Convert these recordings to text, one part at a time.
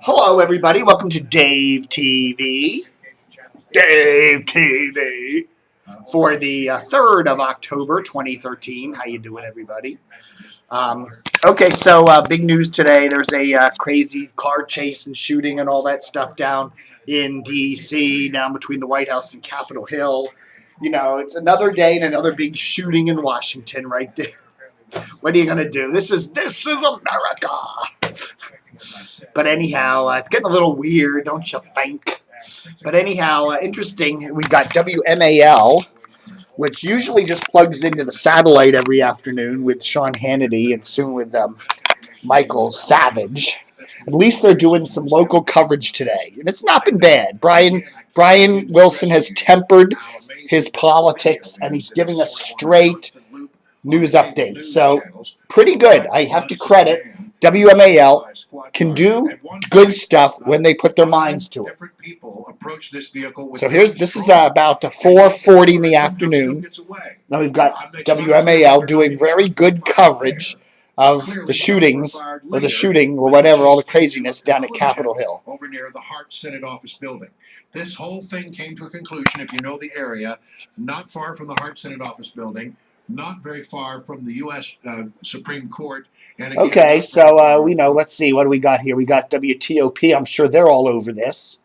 Hello, everybody. Welcome to Dave TV. Dave TV for the 3rd of October, 2013. How you doing, everybody? Okay, so big news today. There's a crazy car chase and shooting and all that stuff down in D.C., down between the White House and Capitol Hill. You know, it's another day and another big shooting in Washington right there. What are you going to do? This is America. But anyhow, it's getting a little weird, don't you think? But anyhow, interesting. We got WMAL, which usually just plugs into the satellite every afternoon with Sean Hannity and soon with Michael Savage. At least they're doing some local coverage today, and it's not been bad. Brian Wilson has tempered his politics, and he's giving us straight news updates. So pretty good. I have to credit WMAL can do good stuff when they put their minds to it. So this is about 4:40 in the afternoon. Now we've got WMAL doing very good coverage of the shootings or the shooting or whatever, all the craziness down at Capitol Hill. Over near the Hart Senate Office building. This whole thing came to a conclusion, if you know the area, not far from the Hart Senate Office building, not very far from the U.S. Supreme Court. And again, okay, so we know. Let's see. What do we got here? We got WTOP. I'm sure they're all over this.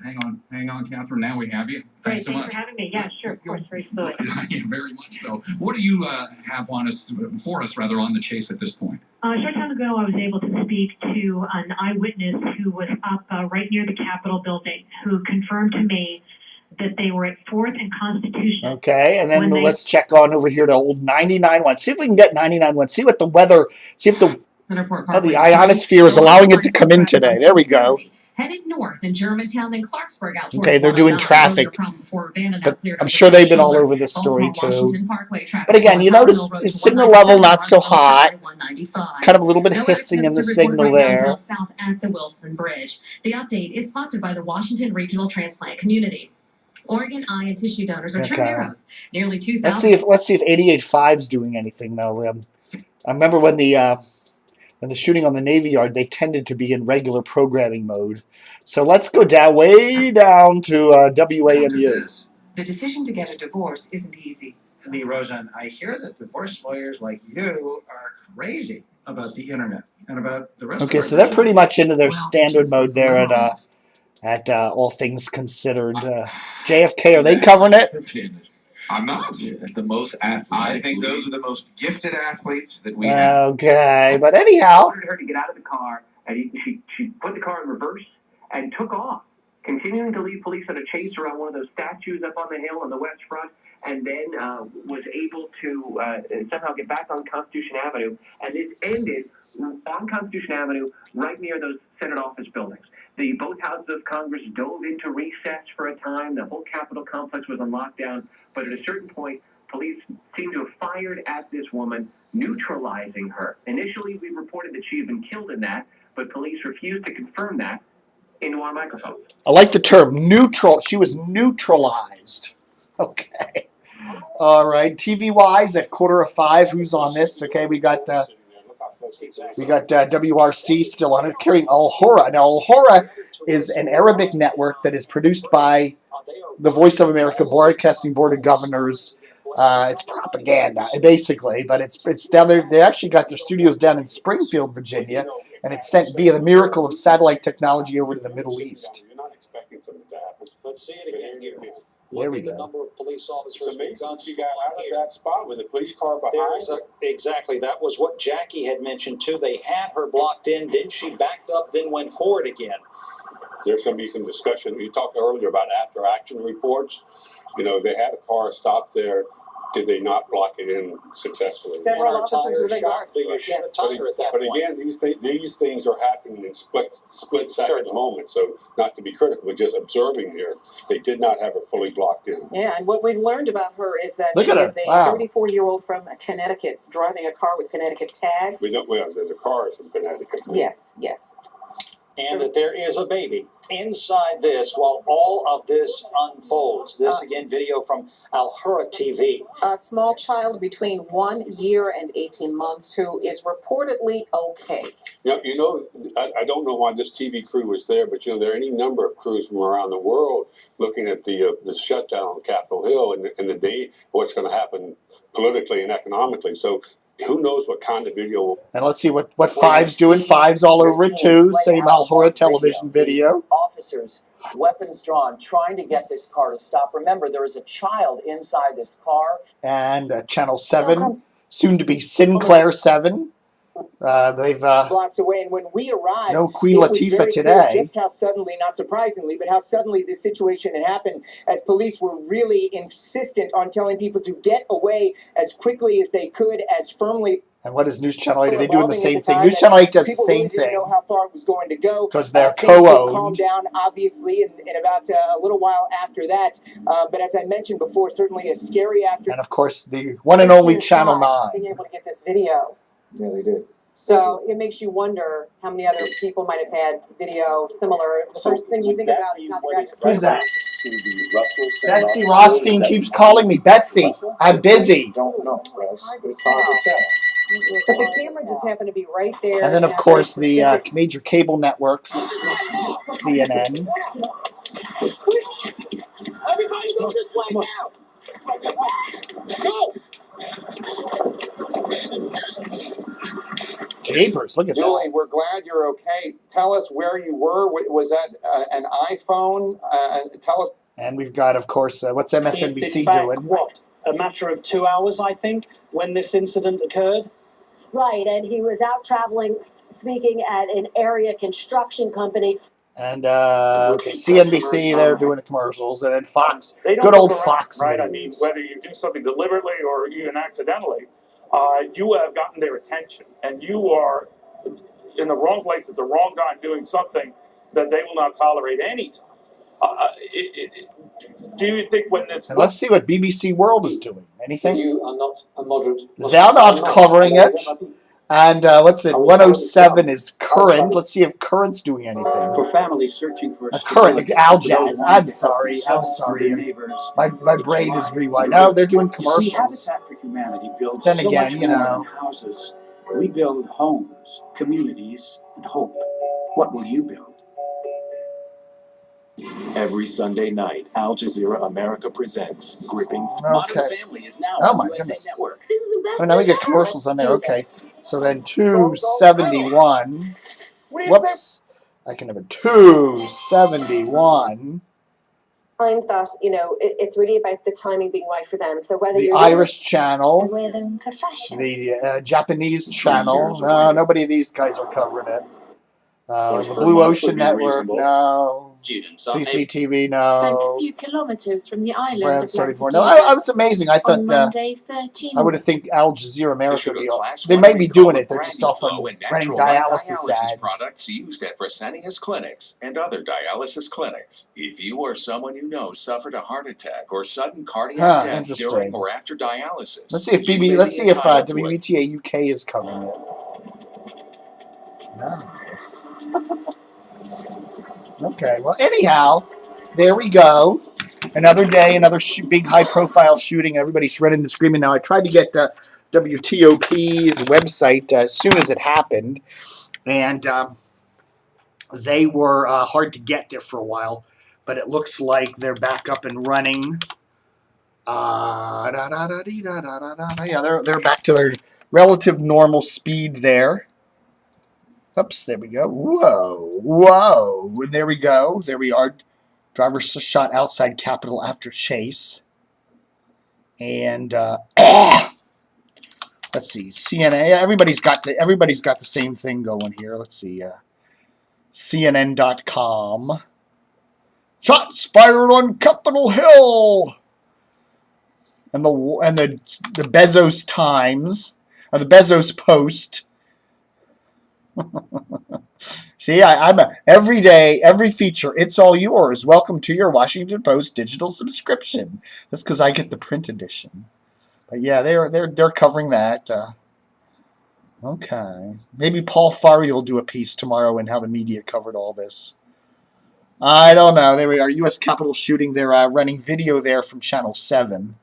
Hang on, Catherine. Now we have you. Thanks so much. Thanks for having me. Yeah, sure, of course, very fluid. Yeah, very much so. What do you have on us, for us rather, on the chase at this point? A short time ago, I was able to speak to an eyewitness who was up right near the Capitol building, who confirmed to me that they were at 4th and Constitution. Okay, and then let's check on over here to old 99.1. See if we can get 99.1. See what the weather. See if the ionosphere is allowing it to come in today. There we go. Headed north in Germantown and Clarksburg out okay, they're doing traffic. But I'm sure they've been all over this story too. But again, you notice the signal level not so hot. Kind of a little bit hissing in the signal there. South at the Wilson Bridge. The update is sponsored by the Washington Regional Transplant Community. Organ eye and tissue donors are true heroes. Nearly 2,000. Let's see if 88.5's doing anything though. I remember when the shooting on the Navy Yard, they tended to be in regular programming mode. So let's go way down to WAMU. The decision to get a divorce isn't easy. Lee Rosen, I hear that divorce lawyers like you are crazy about the internet and about the rest of okay, so they're pretty much into their standard mode there at All Things Considered. JFK, are they covering it? I'm not. The most athletes. I think those are the most gifted athletes that we have. Okay, but anyhow. Ordered her to get out of the car, and she put the car in reverse and took off, continuing to lead police on a chase around one of those statues up on the hill on the west front, and then was able to somehow get back on Constitution Avenue. And this ended on Constitution Avenue, right near those Senate office buildings. Both houses of Congress dove into recess for a time. The whole Capitol complex was on lockdown. But at a certain point, police seemed to have fired at this woman, neutralizing her. Initially, we reported that she had been killed in that, but police refused to confirm that into our microphones. I like the term neutral. She was neutralized. Okay. All right. TV-wise, at 4:45, who's on this? Okay, we got WRC still on it, carrying Al Hora. Now, Al Hora is an Arabic network that is produced by the Voice of America Broadcasting Board of Governors. It's propaganda, basically, but it's down there. They actually got their studios down in Springfield, Virginia, and it's sent via the miracle of satellite technology over to the Middle East. You're not expecting something to happen. Let's see it again here. There we go. The number of police officers. It's amazing she got out of that spot with the police car behind her. Exactly. That was what Jackie had mentioned, too. They had her blocked in. Then she backed up, then went forward again. There's going to be some discussion. You talked earlier about after-action reports. You know, they had a car stopped there. Did they not block it in successfully? Several officers were there. Yes. But again, these things are happening in split second moment. So not to be critical, but just observing here, they did not have her fully blocked in. Yeah, and what we've learned about her is that she is a 34-year-old from Connecticut driving a car with Connecticut tags. We know the car is from Connecticut. Yes, yes. and that there is a baby inside this while all of this unfolds. This, again, video from Al Hurra TV. A small child between 1 year and 18 months who is reportedly okay. I don't know why this TV crew was there, but there are any number of crews from around the world looking at the shutdown on Capitol Hill and the day what's going to happen politically and economically. So who knows what kind of video. And let's see what Five's doing. Five's all over it too. Same Al Hurra television video. Officers, weapons drawn, trying to get this car to stop. Remember, there is a child inside this car. And Channel 7, soon to be Sinclair 7. They've blocks away, and when we arrived, no Queen Latifah today. Just how suddenly, not surprisingly, but how suddenly this situation had happened, as police were really insistent on telling people to get away as quickly as they could, as firmly. And what is News Channel 8? Are they doing the same thing? News Channel 8 does the same thing. People really didn't know how far it was going to go. Because they're things did co-owned. calm down, obviously, in about a little while after that. But as I mentioned before, certainly a scary afternoon. And of course, the one and only Channel 9. Being able to get this video. Yeah, they did. So it makes you wonder how many other people might have had video similar. The first thing you think about is not the guy. Who's that? Betsy Rothstein keeps calling me. Betsy, I'm busy. Don't know, Russ. It's hard to tell. But the camera just happened to be right there. And then, of course, the major cable networks, CNN. Everybody go this way now. Go. Jeepers, look at Julie, that. we're glad you're okay. Tell us where you were. Was that an iPhone? Tell us. And we've got, of course, what's MSNBC doing? What, a matter of 2 hours, I think, when this incident occurred? Right, and he was out traveling, speaking at an area construction company. And CNBC, they're doing the commercials. And then Fox, They don't good old look around, Fox right? News. I mean, whether you do something deliberately or even accidentally, you have gotten their attention, and you are in the wrong place at the wrong time doing something that they will not tolerate any time. Do you think when this... And let's see what BBC World is doing. Anything? You are not a moderate. They're not covering it. And what's it? 107 is Current. Let's see if Current's doing anything. For families searching for Current, Al Jazz. I'm sorry. My brain is rewind. No, they're doing commercials. Habitat for Humanity builds Then so again, much you more know. than houses. We build homes, communities, and hope. What will you build? Every Sunday night, Al Jazeera America presents Gripping. Okay. Family is now Oh my USA goodness. Network. Oh, now we get commercials on there. Okay. So then 271. Whoops. I can have a 271. Find that, it's really about the timing being right for them. So whether The you're Irish channel. rhythm profession. The Japanese channel. No, nobody of these guys are covering it. The Blue Ocean Network, no. CCTV, no. A few kilometers from the island. France of 34, no. Lampedusa. I was amazing. I On thought Monday, 13 I would have think Al Jazeera America would be all. They may be doing it. They're just off on running dialysis ads. Products used at Fresenius Clinics and other dialysis clinics. If you or someone you know suffered a heart attack or sudden cardiac death interesting. during or after dialysis, Let's see if WBTA UK is covering it. No. Okay, well, anyhow, there we go. Another day, another big high-profile shooting. Everybody's running and screaming now. I tried to get WTOP's website as soon as it happened, and they were hard to get there for a while, but it looks like they're back up and running. Yeah, they're back to their relative normal speed there. Oops, there we go. Whoa. And there we go. There we are. Driver shot outside Capitol after chase. And let's see. CNN. Everybody's got the same thing going here. Let's see. CNN.com. Shots fired on Capitol Hill. And the Bezos Times, or the Bezos Post. See, I'm every day, every feature, it's all yours. Welcome to your Washington Post digital subscription. That's because I get the print edition. But yeah, they're covering that. Okay. Maybe Paul Farley will do a piece tomorrow and how the media covered all this. I don't know. There we are. U.S. Capitol shooting. They're running video there from Channel 7.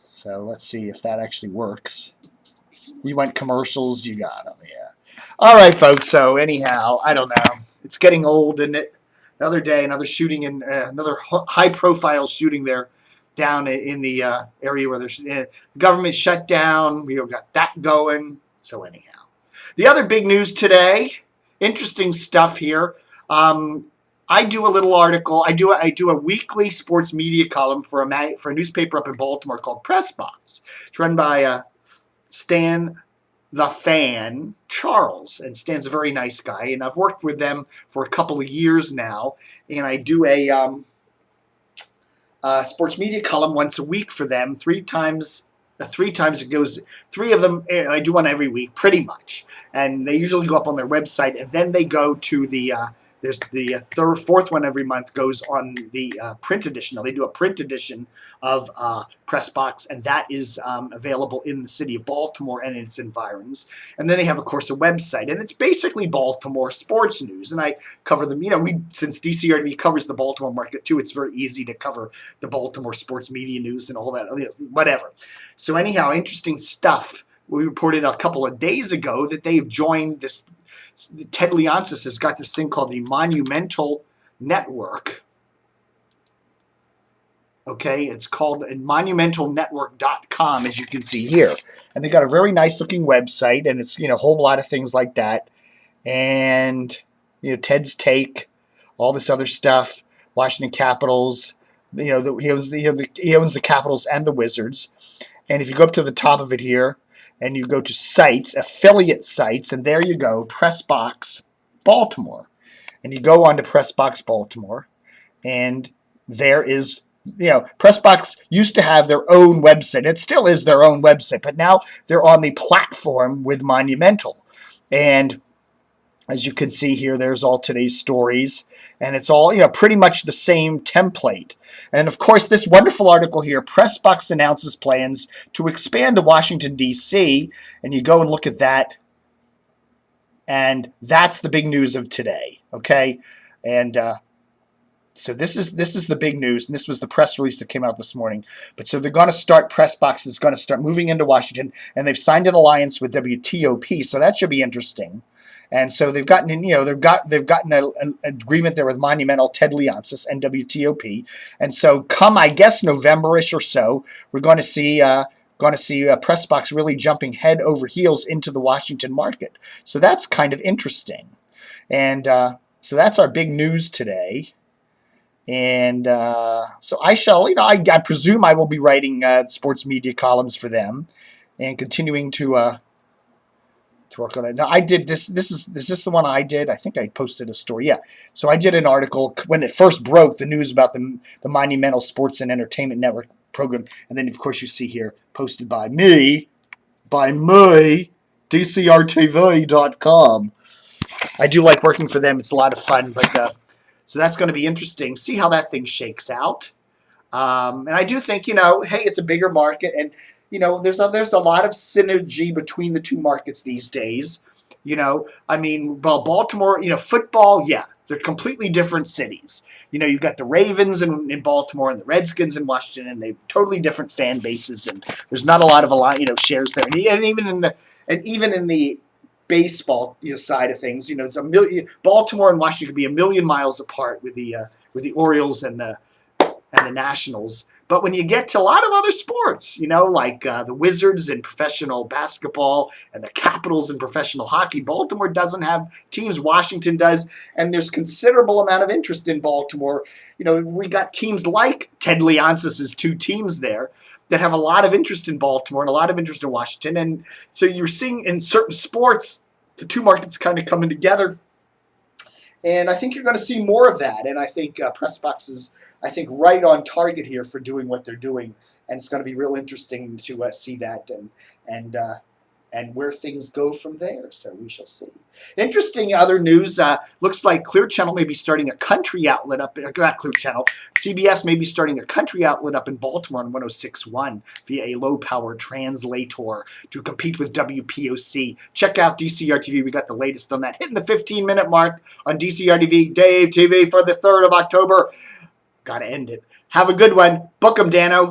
So let's see if that actually works. You went commercials. You got them. Yeah. All right, folks. So anyhow, I don't know. It's getting old, isn't it? Another day, another shooting, in another high-profile shooting there down in the area where there's the government shut down. We got that going. So anyhow, the other big news today, interesting stuff here. I do a little article. I do a weekly sports media column for a newspaper up in Baltimore called Press Box. It's run by Stan the Fan Charles, and Stan's a very nice guy, and I've worked with them for a couple of years now, and I do a sports media column once a week for them, three times it goes, 3 of them, I do one every week, pretty much, and they usually go up on their website, and then they go to the there's the fourth one every month goes on the print edition. Now, they do a print edition of Press Box, and that is available in the city of Baltimore and its environs. And then they have, of course, a website, and it's basically Baltimore sports news. And I cover them. Since DCRTV covers the Baltimore market too, it's very easy to cover the Baltimore sports media news and all that, whatever. So anyhow, interesting stuff. We reported a couple of days ago that they've joined this. Ted Leonsis has got this thing called the Monumental Network. Okay, it's called monumentalnetwork.com, as you can see here. And they got a very nice looking website, and it's, a whole lot of things like that. And, Ted's Take, all this other stuff, Washington Capitals, he owns the Capitals and the Wizards. And if you go up to the top of it here, and you go to sites, affiliate sites, and there you go, Pressbox Baltimore. And you go on to Pressbox Baltimore, and there is, Pressbox used to have their own website. It still is their own website, but now they're on the platform with Monumental. And as you can see here, there's all today's stories, and it's all, pretty much the same template. And of course, this wonderful article here, Pressbox announces plans to expand to Washington, D.C., and you go and look at that, and that's the big news of today, okay? And so this is the big news, and this was the press release that came out this morning. But so they're going to start, Pressbox is going to start moving into Washington, and they've signed an alliance with WTOP, so that should be interesting. And so they've gotten an agreement there with Monumental, Ted Leonsis, and WTOP. And so come, I guess, November-ish or so, we're going to see Pressbox really jumping head over heels into the Washington market. So that's kind of interesting. And so that's our big news today. And so I shall, I presume I will be writing sports media columns for them and continuing to work on it. Now, I did this. Is this the one I did? I think I posted a story. Yeah. So I did an article when it first broke, the news about the Monumental Sports and Entertainment Network program. And then, of course, you see here, posted by me, DCRTV.com. I do like working for them. It's a lot of fun. But so that's going to be interesting. See how that thing shakes out. And I do think, hey, it's a bigger market. And there's a lot of synergy between the two markets these days. Baltimore, football, yeah, they're completely different cities. You've got the Ravens in Baltimore and the Redskins in Washington, and they're totally different fan bases, and there's not a lot of shares there. And even in the baseball side of things, it's Baltimore and Washington could be a million miles apart with the Orioles and the Nationals. But when you get to a lot of other sports, like the Wizards in professional basketball and the Capitals in professional hockey, Baltimore doesn't have teams. Washington does, and there's considerable amount of interest in Baltimore. We got teams like Ted Leonsis' 2 teams there that have a lot of interest in Baltimore and a lot of interest in Washington. And so you're seeing in certain sports, the two markets kind of coming together. And I think you're going to see more of that. And I think Pressbox is, right on target here for doing what they're doing, and it's going to be real interesting to see that. And and where things go from there. So we shall see. Interesting other news. Looks like Clear Channel may be starting a country outlet up. Not Clear Channel. CBS may be starting a country outlet up in Baltimore on 106.1 via a low-power translator to compete with WPOC. Check out DCR TV. We got the latest on that. Hitting the 15-minute mark on DCR TV. Dave TV for the 3rd of October. Got to end it. Have a good one. Book 'em, Dano.